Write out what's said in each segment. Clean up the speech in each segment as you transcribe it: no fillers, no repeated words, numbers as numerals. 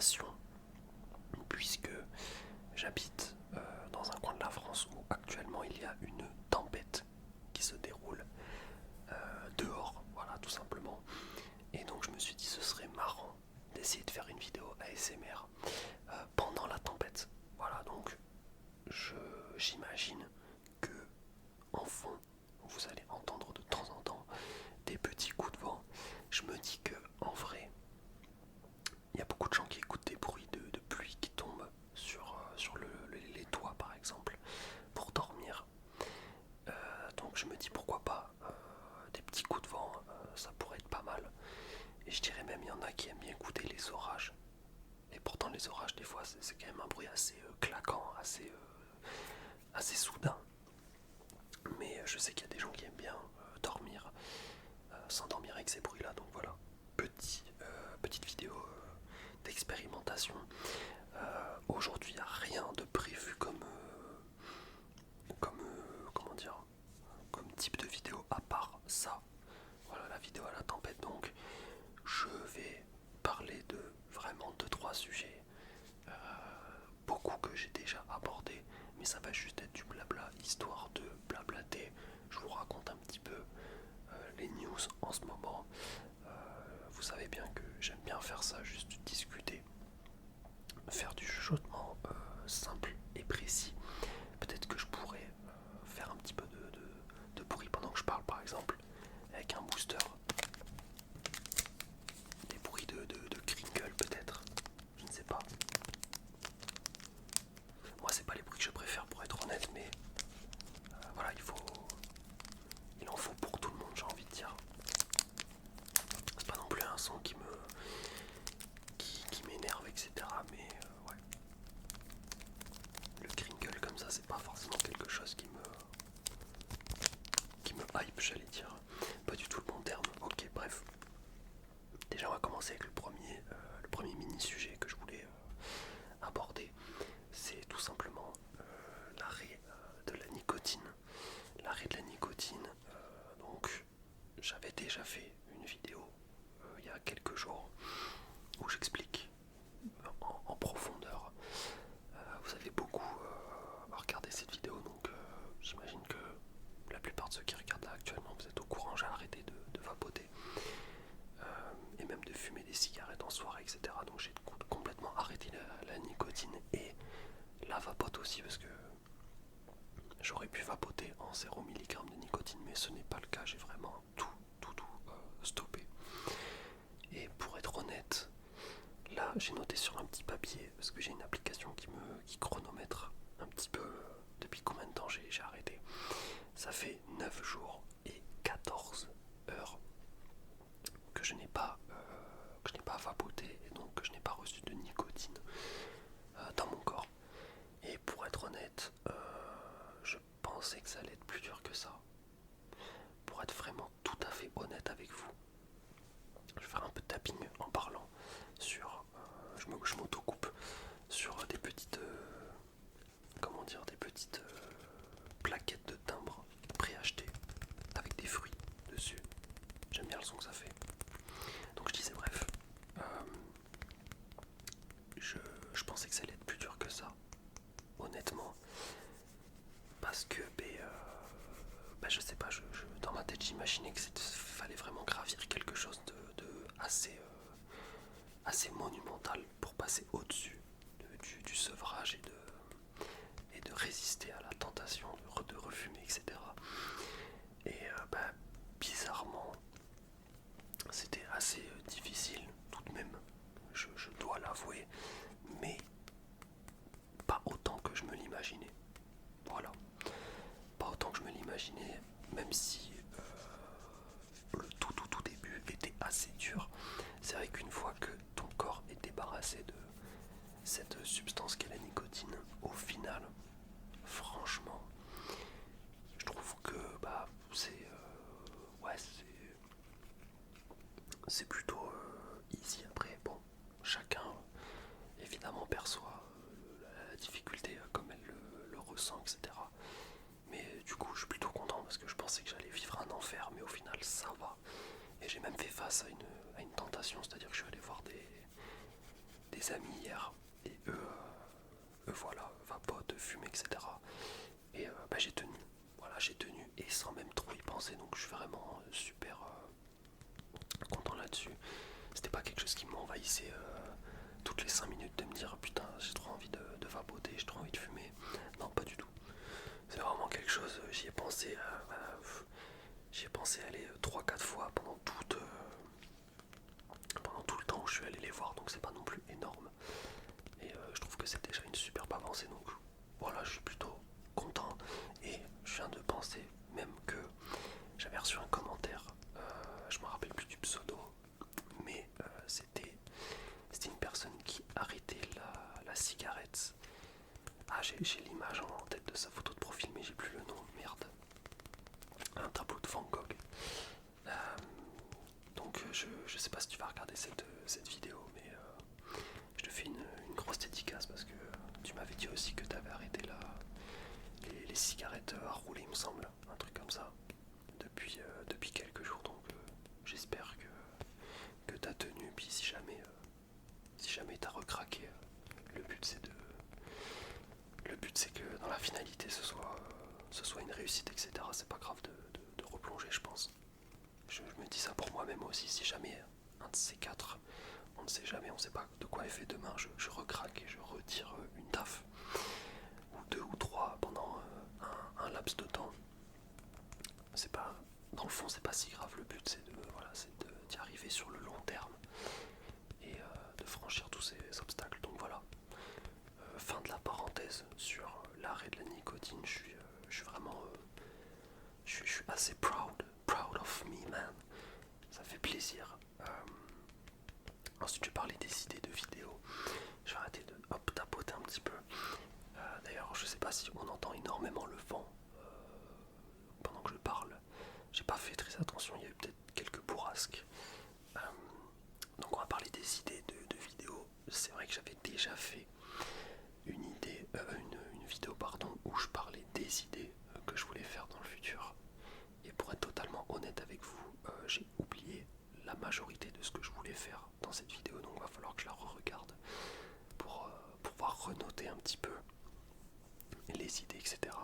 tentation, puisque j'habite dans un coin de la France où actuellement il y a une tempête qui se déroule dehors, voilà, tout simplement. Et donc je me suis dit ce serait marrant d'essayer de faire une vidéo ASMR pendant la tempête. Voilà, donc j'imagine que en fond vous allez entendre de temps en temps des petits coups de vent. Je me dis que en vrai, il y a beaucoup de gens qui écoutent des bruits de pluie qui tombent sur les toits par exemple pour dormir. Donc je me dis pourquoi pas des petits coups de vent, ça pourrait être pas mal. Et je dirais même il y en a qui aiment bien écouter les orages. Et pourtant les orages des fois c'est quand même un bruit assez claquant, assez soudain. Mais je sais qu'il y a des gens qui aiment bien dormir, s'endormir avec ces bruits là. Donc voilà, petite vidéo d'expérimentation. Aujourd'hui il n'y a rien de prévu comment dire, comme type de vidéo à part ça. Voilà, la vidéo à la tempête. Donc je vais parler de vraiment 2-3 sujets, beaucoup que j'ai déjà abordés, mais ça va juste être du blabla, histoire de blablater. Je vous raconte un petit peu les news en ce moment. Vous savez bien que j'aime bien faire ça, juste discuter, faire du chuchotement simple et précis. Peut-être que je pourrais faire un petit peu de bruit pendant que je parle, par exemple, avec un booster. Des bruits de crinkle peut-être, je ne sais pas. Moi c'est pas les bruits que je préfère pour être honnête, mais voilà, il en faut pour tout le monde, j'ai envie de dire. C'est pas non plus un son qui m'énerve, etc. Mais ouais, le crinkle comme ça c'est pas forcément quelque chose qui me hype, j'allais dire. Pas du tout le bon terme. Ok, bref. Déjà on va commencer avec le premier mini sujet que je voulais aborder. C'est tout simplement l'arrêt de la nicotine. L'arrêt de la nicotine, donc j'avais déjà fait une vidéo il y a quelques jours où j'explique en profondeur. Vous avez beaucoup regardé cette vidéo, donc j'imagine que la plupart de ceux qui regardent là actuellement, vous êtes au courant, j'ai arrêté de vapoter et même de fumer des cigarettes en soirée, etc. Donc j'ai complètement arrêté la nicotine et la vapote aussi, parce que j'aurais pu vapoter en 0 mg de nicotine, mais ce n'est pas le cas, j'ai vraiment tout stoppé. Et pour être honnête, là j'ai noté sur un petit papier, parce que j'ai une application qui chronomètre un petit peu depuis combien de temps j'ai arrêté. Ça fait 9 jours et 14 heures que je n'ai pas vapoté, et donc que je n'ai pas reçu de nicotine dans mon corps. Et pour être honnête, je pensais que ça allait être plus dur que ça. Pour être vraiment tout à fait honnête avec vous, je vais faire un peu de tapping en parlant sur, je m'auto-coupe sur des petites, des petites plaquettes de timbre préachetées avec des fruits dessus. J'aime bien le son que ça fait. Donc je disais bref, je pensais que ça allait être plus dur que ça, honnêtement, parce que je sais pas, dans ma tête j'imaginais que fallait vraiment gravir quelque chose de assez monumental pour passer au-dessus du sevrage et de résister à la tentation de refumer, etc. Et bizarrement, c'était assez difficile tout de même, je dois l'avouer, mais pas autant que je me l'imaginais. Voilà, pas autant que je me l'imaginais, même si le tout début était assez dur. C'est vrai qu'une fois que ton corps est débarrassé de cette substance qu'est la nicotine, au final, franchement, je trouve que c'est plutôt easy. Après, bon, chacun évidemment perçoit la difficulté comme elle le ressent, etc. Mais du coup, je suis plutôt content parce que je pensais que j'allais vivre un enfer, mais au final, ça va. Et j'ai même fait face à une tentation, c'est-à-dire que je suis allé voir des des amis hier, et eux voilà, vapotent, fument, etc. Et j'ai tenu, voilà, j'ai tenu, et sans même trop y penser, donc je suis vraiment super content là-dessus. C'était pas quelque chose qui m'envahissait toutes les 5 minutes de me dire putain j'ai trop envie de vapoter, j'ai trop envie de fumer. Non, pas du tout. C'est vraiment quelque chose, j'y ai pensé aller 3-4 fois pendant tout le temps où je suis allé les voir, donc c'est pas non plus énorme. Et je trouve que c'est déjà une superbe avancée, donc voilà, je suis plutôt content. Et je viens de penser même que j'avais reçu un commentaire, je me rappelle plus du pseudo, mais c'était une personne qui arrêtait la cigarette. Ah, j'ai l'image en tête de sa photo de profil, mais j'ai plus le nom, merde. Un tableau de Van Gogh. Donc je sais pas si tu vas regarder cette vidéo, mais je te fais une grosse dédicace parce que tu m'avais dit aussi que tu avais arrêté les cigarettes à rouler, il me semble, un truc comme ça, depuis quelques jours. Donc j'espère que tu as tenu, puis si jamais tu as recraqué, le but c'est que dans la finalité ce soit une réussite, etc. C'est pas grave de replonger, je pense. Je me dis ça pour moi-même aussi, si jamais un de ces quatre, on ne sait jamais, on ne sait pas de quoi est fait demain, je recraque et je retire une taf, ou deux ou trois pendant un laps de temps. C'est pas, dans le fond c'est pas si grave, le but c'est d'y arriver sur le long terme et de franchir tous ces obstacles. Donc voilà, fin de la parenthèse sur l'arrêt de la nicotine. Je suis vraiment je suis assez proud of me, man. Ça fait plaisir. Ensuite, je vais parler des idées de vidéos. Je vais arrêter de tapoter un petit peu. D'ailleurs, je sais pas si on entend énormément le vent pendant que je parle. J'ai pas fait très attention, il y a eu peut-être quelques bourrasques. Donc on va parler des idées de vidéos. C'est vrai que j'avais déjà fait une vidéo où je parlais des idées que je voulais faire dans le futur. Et pour être totalement honnête avec vous, j'ai oublié la majorité de ce que je voulais faire dans cette vidéo, donc il va falloir que je la re-regarde pour pouvoir renoter un petit peu les idées, etc.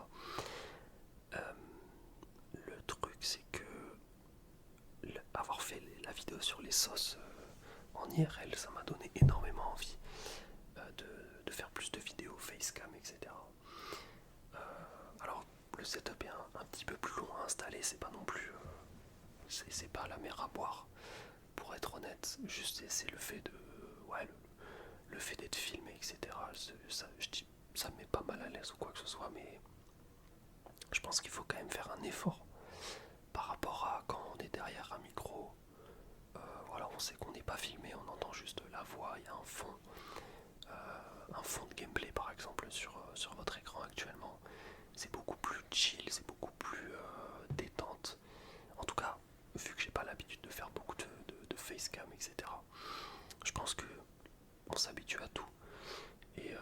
Le truc c'est que avoir fait la vidéo sur les sauces en IRL, ça m'a donné énormément envie de faire plus de vidéos facecam, etc. Alors le setup est un petit peu plus long à installer, c'est pas non plus c'est pas la mer à boire, pour être honnête. Juste c'est le fait de le fait d'être filmé, etc. Ça me met pas mal à l'aise ou quoi que ce soit, mais je pense qu'il faut quand même faire un effort par rapport à quand on est derrière un micro. Voilà, on sait qu'on n'est pas filmé, on entend juste la voix, il y a un fond de gameplay par exemple sur votre écran actuellement. C'est beaucoup plus chill, c'est beaucoup plus détente. En tout cas, vu que j'ai pas l'habitude de faire beaucoup de facecam, etc. Je pense que on s'habitue à tout. Et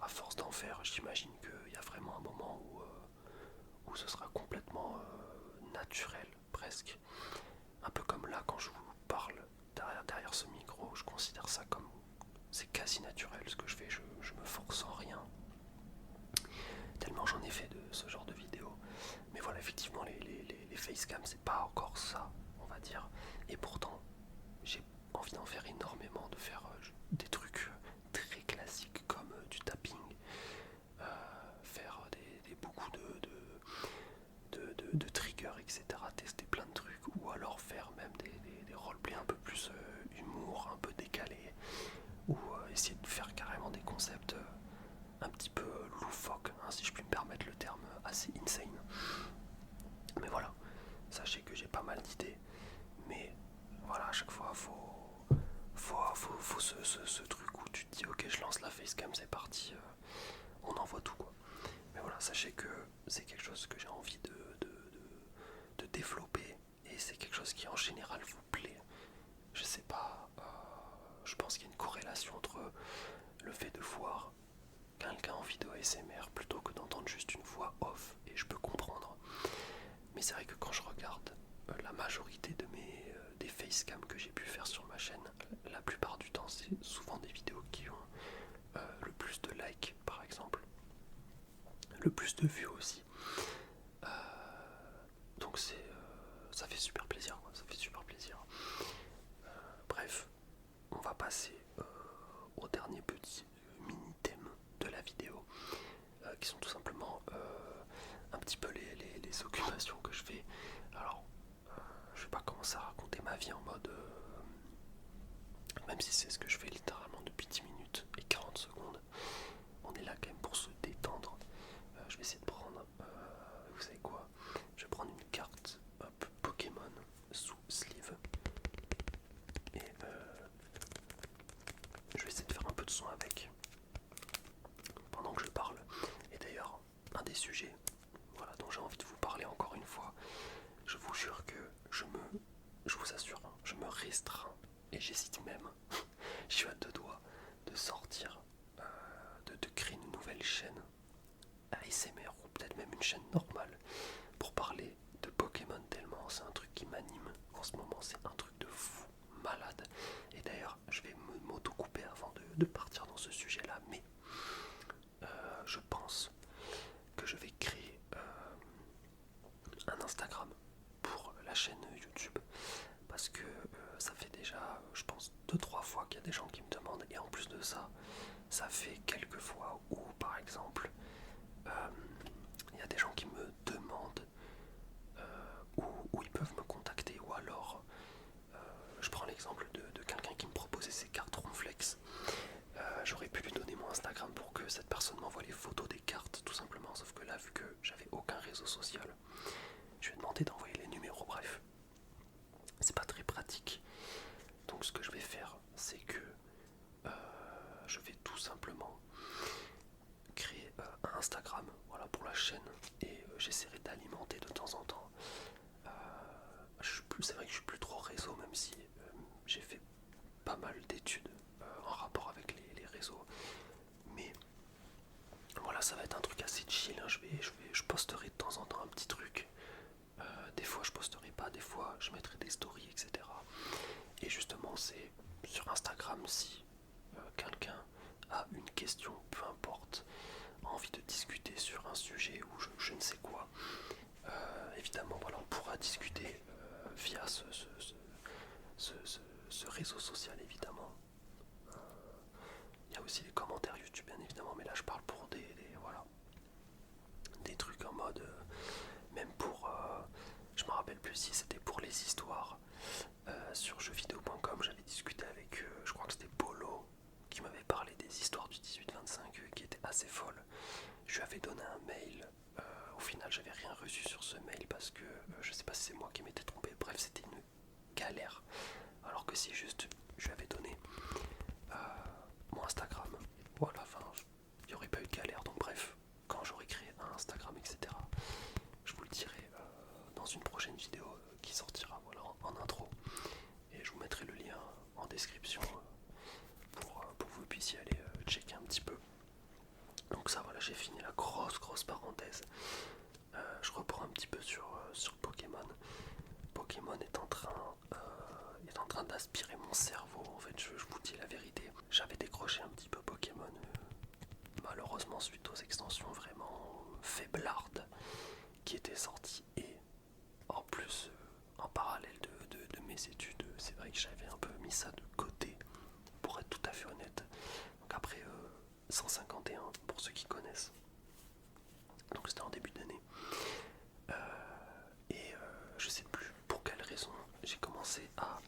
à force d'en faire, j'imagine qu'il y a vraiment un moment où ce sera complètement naturel, presque. Un peu comme là, quand je vous parle derrière ce micro, je considère ça comme... C'est quasi naturel ce que je fais, je me force en rien. Tellement j'en ai fait de ce genre de vidéos. Mais voilà, effectivement, les facecam, c'est pas encore ça, on va dire. Et pourtant, j'ai envie d'en faire énormément, de faire des trucs très classiques comme du tapping, faire beaucoup de triggers, etc. Tester plein de trucs, ou alors faire même des roleplays un peu plus humour, un peu décalé, ou essayer de faire carrément des concepts un petit peu loufoques, hein, si je puis me permettre le terme assez insane. Mais voilà, sachez que j'ai pas mal d'idées, mais voilà, à chaque fois faut ce truc où tu te dis ok, je lance la facecam, c'est parti, on envoie tout quoi. Mais voilà, sachez que c'est quelque chose que j'ai envie de développer, et c'est quelque chose qui en général vous plaît. Je sais pas, je pense qu'il y a une corrélation entre le fait de voir quelqu'un en vidéo ASMR plutôt que d'entendre juste une voix off, et je peux comprendre. Mais c'est vrai que quand je regarde la majorité des facecams que j'ai pu faire sur ma chaîne, la plupart du temps c'est souvent des vidéos qui le plus de vues aussi. Donc ça fait super plaisir, quoi. Ça fait super plaisir. Bref, on va passer au dernier petit mini thème de la vidéo, qui sont tout simplement un petit peu les occupations que je fais. Alors, je vais pas commencer à raconter ma vie en mode, même si c'est ce que je fais littéralement depuis 10 minutes et 40 secondes, on est là quand même pour se détendre. Je vais essayer de prendre, vous savez quoi, je vais prendre une carte Pokémon sous sleeve et je vais essayer de faire un peu de son avec pendant que je parle. Et d'ailleurs, un des sujets, voilà, dont j'ai envie de vous parler encore une fois, je vous jure que je vous assure, hein, je me restreins et j'hésite même, je suis à deux doigts de sortir, de créer une nouvelle chaîne ASMR ou peut-être même une chaîne normale pour parler de Pokémon, tellement c'est un truc qui m'anime en ce moment, c'est un truc de fou, malade. Et d'ailleurs, je vais m'auto-couper avant de partir dans ce sujet-là, mais je pense que je vais créer un Instagram pour la chaîne YouTube, parce que ça fait déjà, je pense, 2-3 fois qu'il y a des gens qui me demandent, et en plus de ça, ça fait quelques fois où, par exemple, il y a des gens qui me demandent où ils peuvent me contacter, ou alors je prends l'exemple de quelqu'un qui me proposait ses cartes Ronflex. J'aurais pu lui donner mon Instagram pour que cette personne m'envoie les photos des cartes tout simplement, sauf que là, vu que j'avais aucun réseau social, je lui ai demandé d'envoyer les numéros. Bref, c'est pas très pratique. Donc ce que je vais faire, c'est que je vais tout simplement créer un Instagram, voilà, pour la chaîne, et j'essaierai d'alimenter de temps en temps. C'est vrai que je suis plus trop réseau, même si j'ai fait pas mal d'études en rapport avec les réseaux, mais voilà, ça va être un truc assez chill, hein. Je posterai de temps en temps un petit truc. Des fois je posterai pas, des fois je mettrai des stories, etc. Et justement, c'est sur Instagram, si quelqu'un a une question, peu importe, a envie de discuter sur un sujet ou je ne sais quoi, évidemment, voilà, on pourra discuter via ce réseau social, évidemment. Il y a aussi les commentaires YouTube, bien évidemment, mais là je parle pour voilà, des trucs en mode, même pour, je me rappelle plus si c'était pour les histoires. Sur jeuxvideo.com, j'avais discuté avec, je crois que c'était Polo, qui m'avait parlé des histoires du 18-25 qui étaient assez folles. Je lui avais donné un mail. Au final, j'avais rien reçu sur ce mail parce que je sais pas si c'est moi qui m'étais trompé. Bref, c'était une galère. Alors que si juste je lui avais donné mon Instagram, voilà, enfin, il n'y aurait pas eu de galère. Donc, bref, quand j'aurai créé un Instagram, etc., je vous le dirai dans une prochaine vidéo qui sortira, voilà, en intro. Et je vous mettrai le lien en description pour que vous puissiez aller checker un petit peu. Donc ça, voilà, j'ai fini la grosse parenthèse. Je reprends un petit peu sur Pokémon. Pokémon est en train d'aspirer mon cerveau. En fait, je vous dis la vérité. J'avais décroché un petit peu Pokémon, malheureusement suite aux extensions vraiment faiblardes qui étaient sorties. Et en plus, en parallèle de mes études, c'est vrai que j'avais un peu mis ça de côté, pour être tout à fait honnête. Donc après 151, pour ceux qui connaissent. Donc c'était en début d'année. Et je sais plus pour quelle raison j'ai commencé à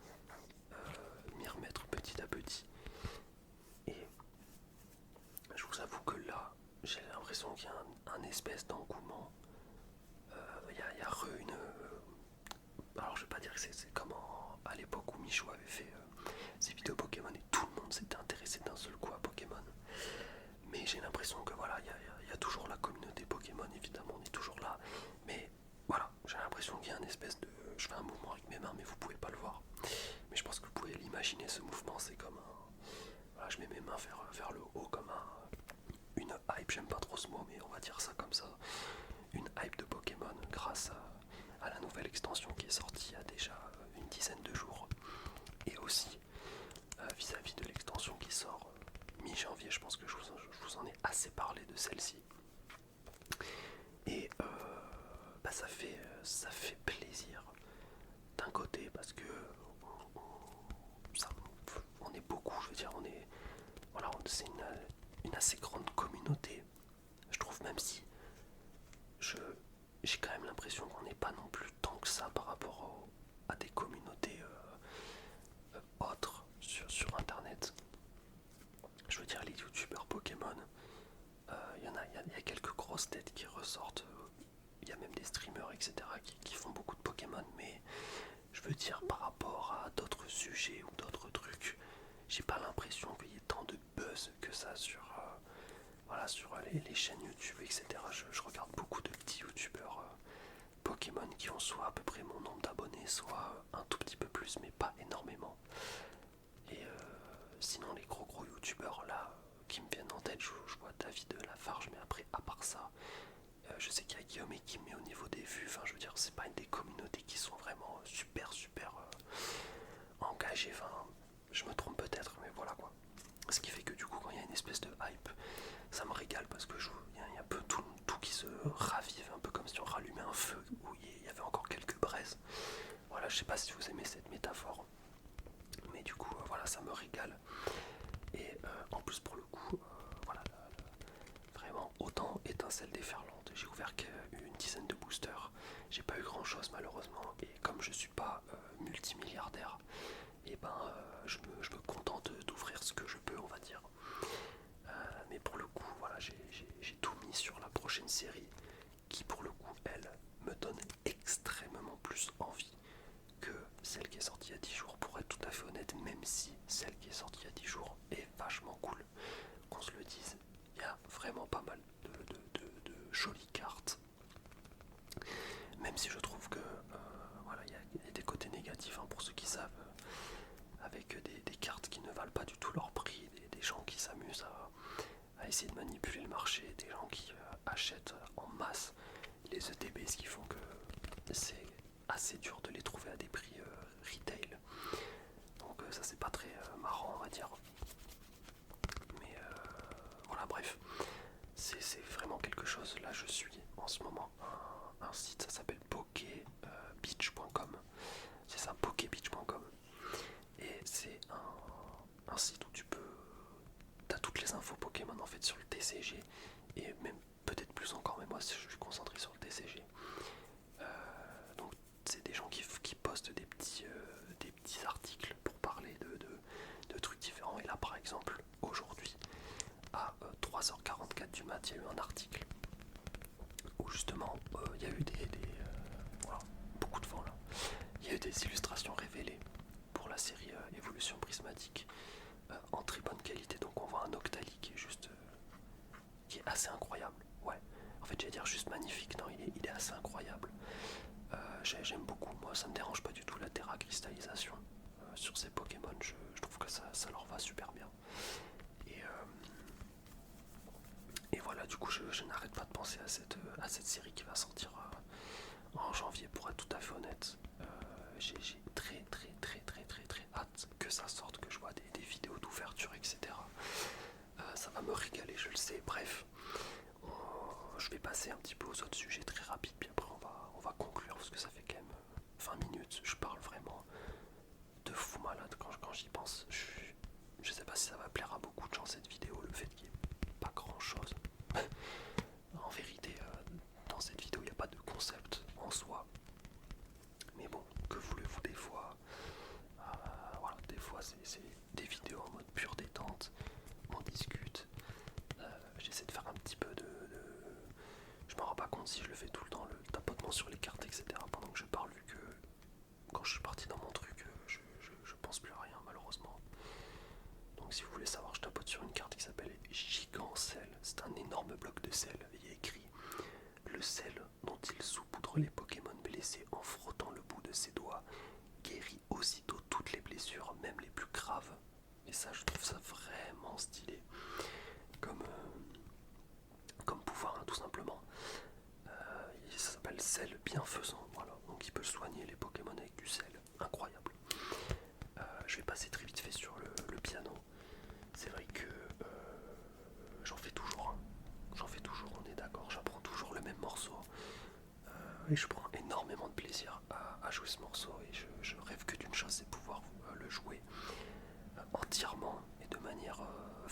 m'y remettre petit à petit. Et je vous avoue que là, j'ai l'impression qu'il y a un espèce d'engouement. Il y a une... alors je vais pas dire que c'est comme à l'époque où Michou avait fait ses vidéos Pokémon et tout le monde s'était intéressé d'un seul coup à Pokémon. Mais j'ai l'impression que voilà, il y a toujours la communauté Pokémon, évidemment, on est toujours là. Mais voilà, j'ai l'impression qu'il y a un espèce de... Je fais un mouvement avec mes mains, mais vous pouvez pas le voir. Mais je pense que vous pouvez l'imaginer, ce mouvement, c'est comme un... Voilà, je mets mes mains vers le haut comme une hype, j'aime pas trop ce mot, mais on va dire ça comme ça. Une hype de Pokémon grâce à la nouvelle extension qui est sortie il y a déjà une dizaine de jours. Et aussi vis-à-vis de l'extension qui sort mi-janvier, je pense que je vous en ai assez parlé de celle-ci. ça fait plaisir d'un côté parce que ça, on est beaucoup, je veux dire, voilà, c'est une assez grande communauté. Je trouve, même si j'ai quand même l'impression qu'on n'est pas non plus tant que ça par rapport à des communautés autres sur internet. Je veux dire, les youtubeurs Pokémon, il y a quelques grosses têtes qui ressortent. Il y a même des streamers, etc., qui font beaucoup de Pokémon, mais je veux dire, par rapport à d'autres sujets ou d'autres trucs, j'ai pas l'impression qu'il y ait tant de buzz que ça voilà, sur les chaînes YouTube, etc. Je regarde beaucoup de petits youtubeurs Pokémon qui ont soit à peu près mon nombre d'abonnés, soit un tout petit peu plus, mais pas énormément. Et sinon, les gros youtubeurs là qui me viennent en tête, je vois David Lafarge, mais après, à part ça, je sais qu'il y a Guillaume et Kim, mais au niveau des vues, enfin, je veux dire, c'est pas une des communautés qui sont vraiment super engagées. Enfin, je me trompe peut-être, mais voilà quoi. Ce qui fait que du coup, quand il y a une espèce de hype, ça me régale parce que il y a un peu tout qui se ravive, un peu comme si on rallumait un feu où il y avait encore quelques braises. Voilà, je sais pas si vous aimez cette métaphore, mais du coup, voilà, ça me régale. Et en plus, pour le coup, voilà, vraiment autant étincelle déferlante. J'ai ouvert qu'une dizaine de boosters. J'ai pas eu grand chose malheureusement. Et comme je suis pas multimilliardaire, et ben je me contente d'ouvrir ce que je peux, on va dire. Mais pour le coup, voilà, j'ai tout mis sur la prochaine série qui, pour le coup, elle me donne extrêmement plus envie que celle qui est sortie il y a 10 jours, pour être tout à fait honnête, même si celle qui est sortie il y a 10 jours est vachement cool. Qu'on se le dise, il y a vraiment pas mal de jolies cartes. Même si je trouve que voilà, il y a des côtés négatifs, hein, pour ceux qui savent, avec des cartes qui ne valent pas du tout leur prix, des gens qui s'amusent à essayer de manipuler le marché, des gens qui achètent en masse les ETB, ce qui font que c'est assez dur de les trouver à des prix retail. Donc ça c'est pas très marrant, on va dire. Mais voilà, bref, c'est vraiment quelque chose. Là je suis en ce moment un site, ça s'appelle pokebeach.com. C'est ça, pokebeach.com. Et c'est un site où t'as toutes les infos Pokémon en fait sur le TCG, et même peut-être plus encore, mais moi je suis concentré sur le TCG. Donc c'est des gens qui postent des petits articles pour parler de trucs différents. Et là par exemple, aujourd'hui, à 3h44 du mat, il y a eu un article où justement il y a eu voilà, beaucoup de vent là. Il y a eu des illustrations révélées pour la série Évolution Prismatique en très bonne qualité. Donc on voit un Octali qui est juste qui est assez incroyable. Ouais, en fait j'allais dire juste magnifique, non, il est assez incroyable. J'aime beaucoup, moi ça me dérange pas du tout la terra cristallisation sur ces Pokémon. Je trouve que ça leur va super bien. Et voilà, du coup je n'arrête pas de penser à cette série qui va sortir en janvier, pour être tout à fait honnête. J'ai très hâte que ça sorte, que je vois des vidéos d'ouverture, etc. Ça va me régaler, je le sais. Bref, je vais passer un petit peu aux autres sujets très rapides, puis après on va conclure, parce que ça fait quand même 20 minutes. Je parle vraiment de fou malade quand j'y pense. Je sais pas si ça va plaire à beaucoup de gens cette vidéo, le fait qu'il n'y ait pas grand chose. En vérité, dans cette vidéo il n'y a pas de concept en soi. Mais bon, que voulez-vous, des fois voilà, des fois c'est des vidéos en mode pure détente, on discute, j'essaie de faire un petit peu je me rends pas compte si je le fais tout le temps, le tapotement sur les cartes, etc. pendant que je parle, vu que quand je suis parti dans mon truc, je pense plus à rien malheureusement. Donc si vous voulez savoir, je tapote sur une carte qui s'appelle Gigancel. C'est un énorme bloc de sel. Il y a écrit: le sel dont il saupoudre les Pokémon blessés en frottant le bout de ses doigts guérit aussitôt toutes les blessures, même les plus graves. Et ça, je trouve ça vraiment stylé comme pouvoir, hein, tout simplement. Ça s'appelle sel bienfaisant, voilà. Donc il peut soigner les Pokémon avec du sel. Incroyable. Je vais passer très vite fait sur le piano. C'est vrai que j'en fais toujours, hein. J'en fais toujours, on est d'accord. J'apprends toujours le même morceau. Et je prends énormément de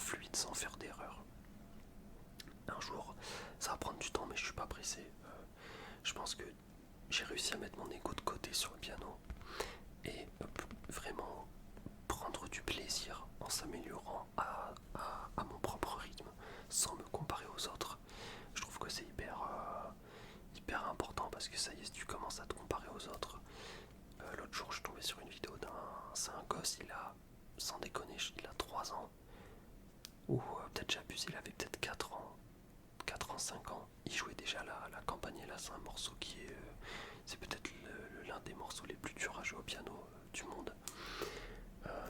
fluide sans faire d'erreur. Un jour, ça va prendre du temps, mais je suis pas pressé. Je pense que j'ai réussi à mettre mon ego de côté sur le piano et vraiment prendre du plaisir en s'améliorant à mon propre rythme sans me comparer aux autres. Je trouve que c'est hyper important parce que ça y est, si tu commences à te comparer aux autres. L'autre jour, je suis tombé sur une vidéo c'est un gosse, il a, sans déconner, il a 3 ans, ou peut-être j'abuse, il avait peut-être 4 ans, 5 ans. Il jouait déjà la campanella, c'est un morceau qui est, c'est peut-être l'un des morceaux les plus durs à jouer au piano du monde.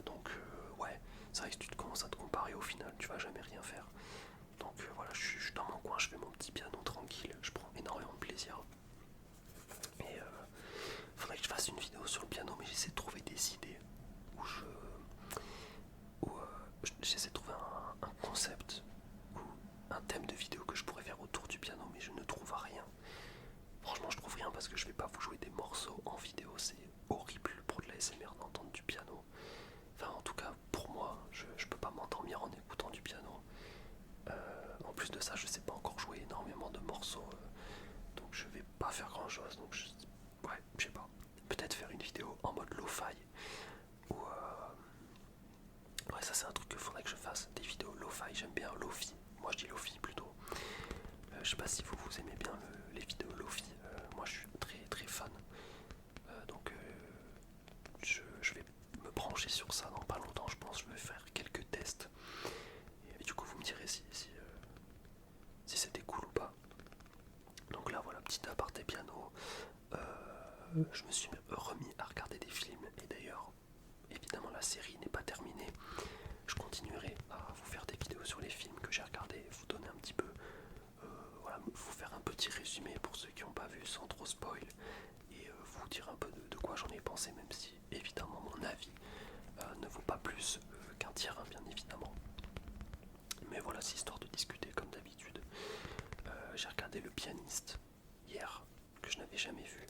Donc ouais, c'est vrai que si tu commences à te comparer, au final, tu vas jamais rien faire. Donc voilà, je suis dans mon coin, je fais mon petit piano tranquille, je prends énormément de plaisir. Et faudrait que je fasse une vidéo sur le piano, mais j'essaie de trouver des idées où j'essaie de trouver un concept ou un thème de vidéo que je pourrais faire autour du piano, mais je ne trouve rien. Franchement, je trouve rien parce que je vais pas vous jouer des morceaux en vidéo, c'est horrible pour de la SMR d'entendre du piano. Enfin, en tout cas, pour moi, je peux pas m'endormir en écoutant du piano. En plus de ça, je sais pas encore jouer énormément de morceaux, donc je vais pas faire grand chose. Donc ouais, je sais pas. Peut-être faire une vidéo en mode lo-fi ou ouais, ça c'est un truc qu'il faudrait que je fasse, des vidéos lo-fi. J'aime bien lo-fi. Moi je dis lo-fi plutôt. Je sais pas si vous aimez bien les vidéos lo-fi. Moi je suis très très fan. Donc je vais me brancher sur ça dans pas longtemps, je pense. Je vais faire quelques tests. Et du coup vous me direz si c'était cool ou pas. Donc là voilà, petit aparté piano. Je me suis remis à regarder des films. Et d'ailleurs, évidemment la série n'est pas terminée. Je continuerai à vous faire des vidéos sur les films que j'ai regardés, vous donner un petit peu, voilà, vous faire un petit résumé pour ceux qui n'ont pas vu sans trop spoil, et vous dire un peu de quoi j'en ai pensé, même si évidemment mon avis ne vaut pas plus qu'un tiers, hein, bien évidemment. Mais voilà, c'est histoire de discuter comme d'habitude. J'ai regardé Le Pianiste hier, que je n'avais jamais vu.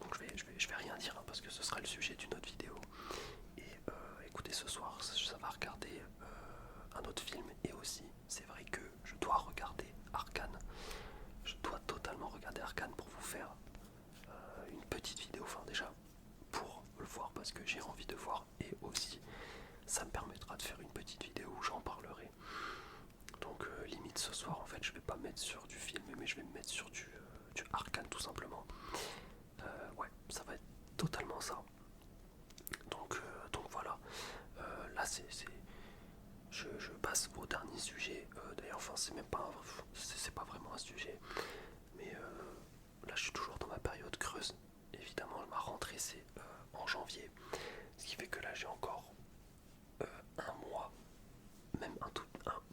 Donc je vais rien dire, hein, parce que ce sera le sujet d'une autre vidéo. Et écoutez, ce soir, ça va regarder un autre film. Et aussi, c'est vrai que je dois regarder Arcane. Je dois totalement regarder Arcane pour vous faire une petite vidéo. Enfin déjà, pour le voir parce que j'ai envie de voir. Et aussi, ça me permettra de faire une petite vidéo où j'en parlerai. Donc limite ce soir, en fait, je vais pas me mettre sur du film, mais je vais me mettre sur du Arcane tout simplement. Ouais, ça va être totalement ça. Donc voilà. Là je passe au dernier sujet. D'ailleurs, enfin c'est pas vraiment un sujet, mais là je suis toujours dans ma période creuse. Évidemment, ma rentrée c'est en janvier, ce qui fait que là j'ai encore un mois, même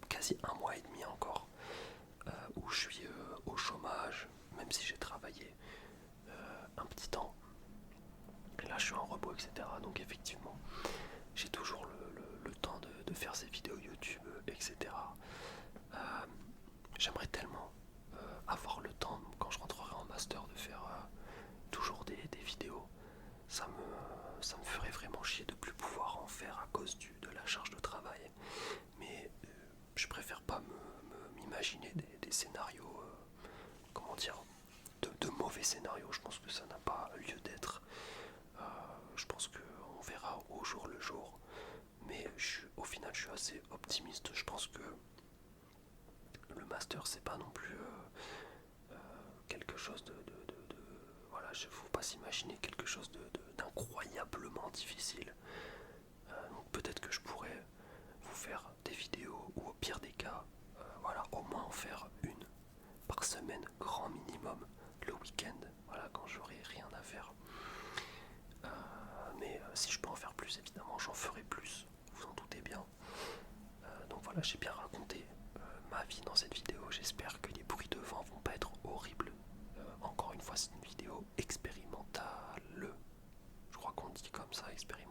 quasi un mois et demi encore, où je suis au chômage, même si j'ai travaillé un petit temps. Et là je suis en repos, etc. Donc effectivement, j'ai toujours le temps de faire ces vidéos YouTube, etc. J'aimerais tellement avoir le temps, quand je rentrerai en master, de faire toujours des vidéos. Ça me ferait vraiment chier de plus pouvoir en faire à cause de la charge de travail. Mais je préfère pas m'imaginer des scénarios, comment dire, de mauvais scénarios. Je pense que ça n'a pas lieu d'être. Je pense qu'on verra au jour le jour. Mais au final, je suis assez optimiste. Je pense que le master, c'est pas non plus quelque chose voilà, il ne faut pas s'imaginer quelque chose d'incroyablement difficile. Donc peut-être que je pourrais vous faire des vidéos, ou au pire des cas, voilà, au moins en faire une par semaine, grand minimum, le week-end, voilà, quand j'aurai rien à faire. Mais si je peux en faire plus, évidemment, j'en ferai plus, vous en doutez bien. Donc voilà, j'ai bien raconté ma vie dans cette vidéo. J'espère que les bruits de vent vont pas être horribles. Encore une fois, c'est une vidéo expérimentale. Je crois qu'on dit comme ça, expérimentale.